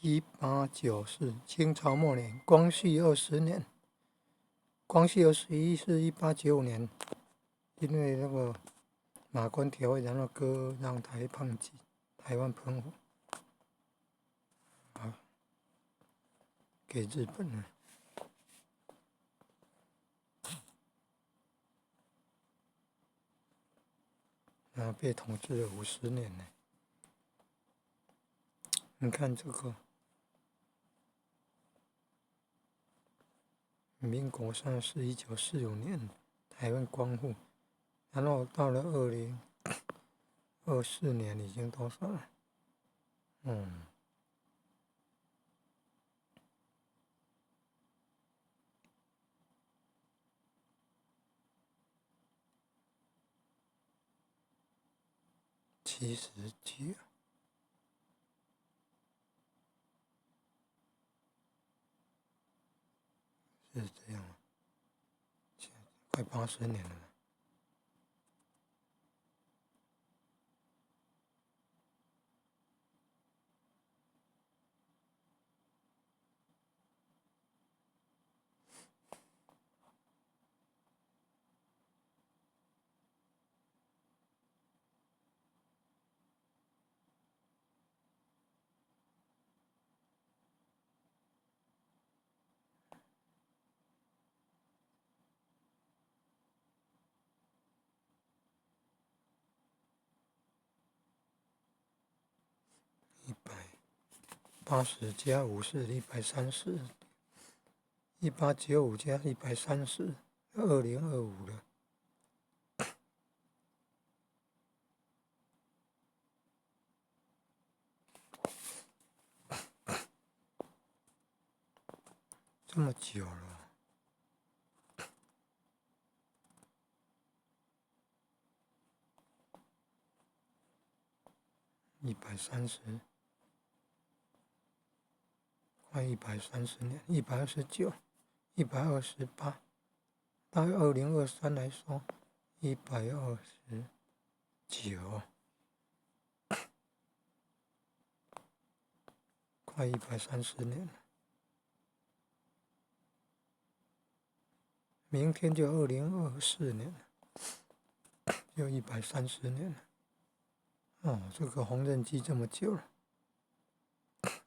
1894，清朝末年，光绪20年。光绪21是1895年，因为那个马关条约，然后割让台湾澎湖给日本人，然后被统治了50年呢。你看这个，民国上是1945年台湾光复，然后到了2024年已经多少了？70几啊，是这样啊，快80年了。180加5是130， 1895加130， 2025了。这么久了，130，快130年，129、128，到2023来说，129，快130年了。明天就2024年了，就130年了。这个缝纫机这么久了。